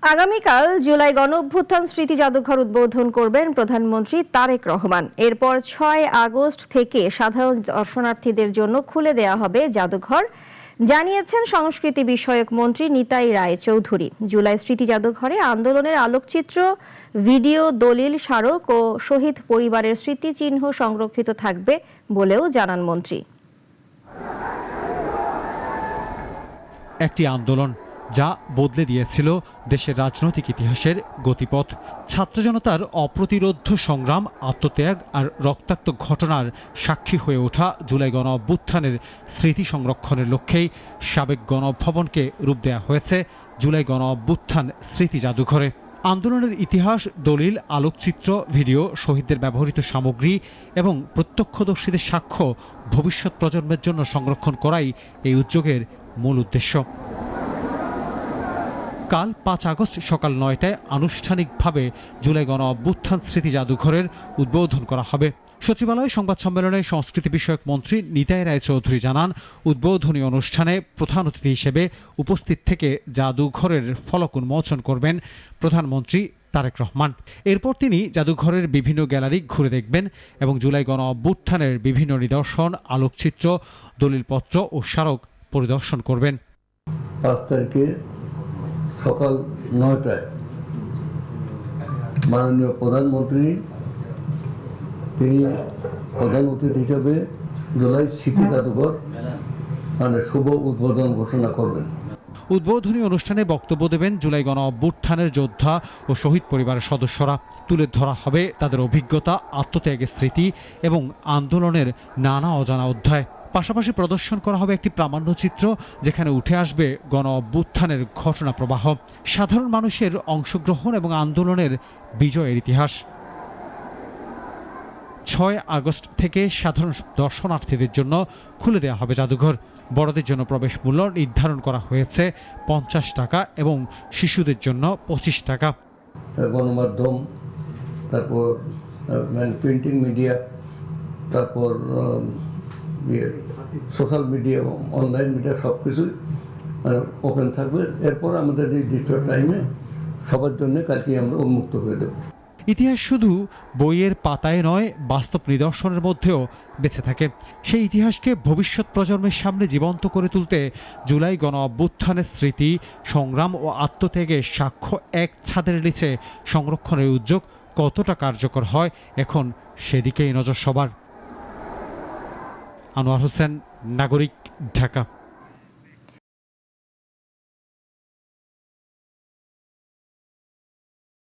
আগামীকাল জুলাই গণঅভ্যুত্থান স্মৃতি জাদুঘর উদ্বোধন করবেন প্রধানমন্ত্রী তারেক রহমান। এরপর ৬ আগস্ট থেকে সাধারণ দর্শনার্থীদের জন্য খুলে দেয়া হবে জাদুঘর, জানিয়েছেন সংস্কৃতি বিষয়ক মন্ত্রী নিতাই রায় চৌধুরী। জুলাই স্মৃতি জাদুঘরে আন্দোলনের আলোকচিত্র, ভিডিও, দলিল স্মারক ও শহীদ পরিবারের স্মৃতিচিহ্ন সংরক্ষিত থাকবে বলেও জানান মন্ত্রী। একটি আন্দোলন যা বদলে দিয়েছিল দেশের রাজনৈতিক ইতিহাসের গতিপথ। ছাত্র জনতার অপ্রতিরোধ্য সংগ্রাম, আত্মত্যাগ আর রক্তাক্ত ঘটনার সাক্ষী হয়ে ওঠা জুলাই গণ অভ্যুত্থানের স্মৃতি সংরক্ষণের লক্ষ্যেই সাবেক গণভবনকে রূপ দেওয়া হয়েছে জুলাই গণ অভ্যুত্থান স্মৃতি জাদুঘরে। আন্দোলনের ইতিহাস, দলিল, আলোকচিত্র, ভিডিও, শহীদদের ব্যবহৃত সামগ্রী এবং প্রত্যক্ষদর্শীদের সাক্ষ্য ভবিষ্যৎ প্রজন্মের জন্য সংরক্ষণ করাই এই উদ্যোগের মূল উদ্দেশ্য। কাল ৫ আগস্ট সকাল ৯টায় আনুষ্ঠানিকভাবে জুলাই গণ অভ্যুত্থান স্মৃতি জাদুঘরের উদ্বোধন করা হবে। সচিবালয়ে সংবাদ সম্মেলনে সংস্কৃতি বিষয়ক মন্ত্রী নিতাই রায় চৌধুরী জানান, উদ্বোধনী অনুষ্ঠানে প্রধান অতিথি হিসেবে উপস্থিত থেকে জাদুঘরের ফলক উন্মোচন করবেন প্রধানমন্ত্রী তারেক রহমান। এরপর তিনি জাদুঘরের বিভিন্ন গ্যালারি ঘুরে দেখবেন এবং জুলাই গণ অভ্যুত্থানের বিভিন্ন নিদর্শন, আলোকচিত্র, দলিলপত্র ও স্মারক পরিদর্শন করবেন। ৫ তারিখে সকাল ৯টায় মাননীয় প্রধানমন্ত্রী তিনি প্রধান অতিথি হিসেবে জুলাই স্মৃতি জাদুঘর শুভ উদ্বোধন ঘোষণা করবেন। উদ্বোধনী অনুষ্ঠানে বক্তব্য দেবেন জুলাই গণ অভ্যুত্থানের যোদ্ধা ও শহীদ পরিবারের সদস্যরা। তুলে ধরা হবে তাদের অভিজ্ঞতা, আত্মত্যাগের স্মৃতি এবং আন্দোলনের নানা অজানা অধ্যায়। পাশাপাশি প্রদর্শন করা হবে একটি প্রামাণ্যচিত্র, যেখানে উঠে আসবে গণ অভ্যুত্থানের ঘটনা প্রবাহ, সাধারণ মানুষের অংশগ্রহণ এবং আন্দোলনের বিজয়ের ইতিহাস। ৬ আগস্ট থেকে সাধারণ দর্শনার্থীদের জন্য খুলে দেওয়া হবে জাদুঘর। বড়দের জন্য প্রবেশ মূল্য নির্ধারণ করা হয়েছে ৫০ টাকা এবং শিশুদের জন্য ২৫ টাকা। গণমাধ্যম, তারপর প্রিন্টিং মিডিয়া, তারপর সোশ্যাল মিডিয়া এবং অনলাইন মিডিয়া সব কিছুই ওপেন থাকবে। এরপর আমাদের নির্দিষ্ট টাইমে সবার জন্য কালকে আমরা উন্মুক্ত করে দেব। ইতিহাস শুধু বইয়ের পাতায় নয়, বাস্তব নিদর্শনের মধ্যেও বেঁচে থাকে। সেই ইতিহাসকে ভবিষ্যৎ প্রজন্মের সামনে জীবন্ত করে তুলতে জুলাই গণ অভ্যুত্থানের স্মৃতি, সংগ্রাম ও আত্মত্যাগের সাক্ষ্য এক ছাদের নিচে সংরক্ষণের উদ্যোগ কতটা কার্যকর হয়, এখন সেদিকেই নজর সবার। আনোয়ার হোসেন, নাগরিক, ঢাকা।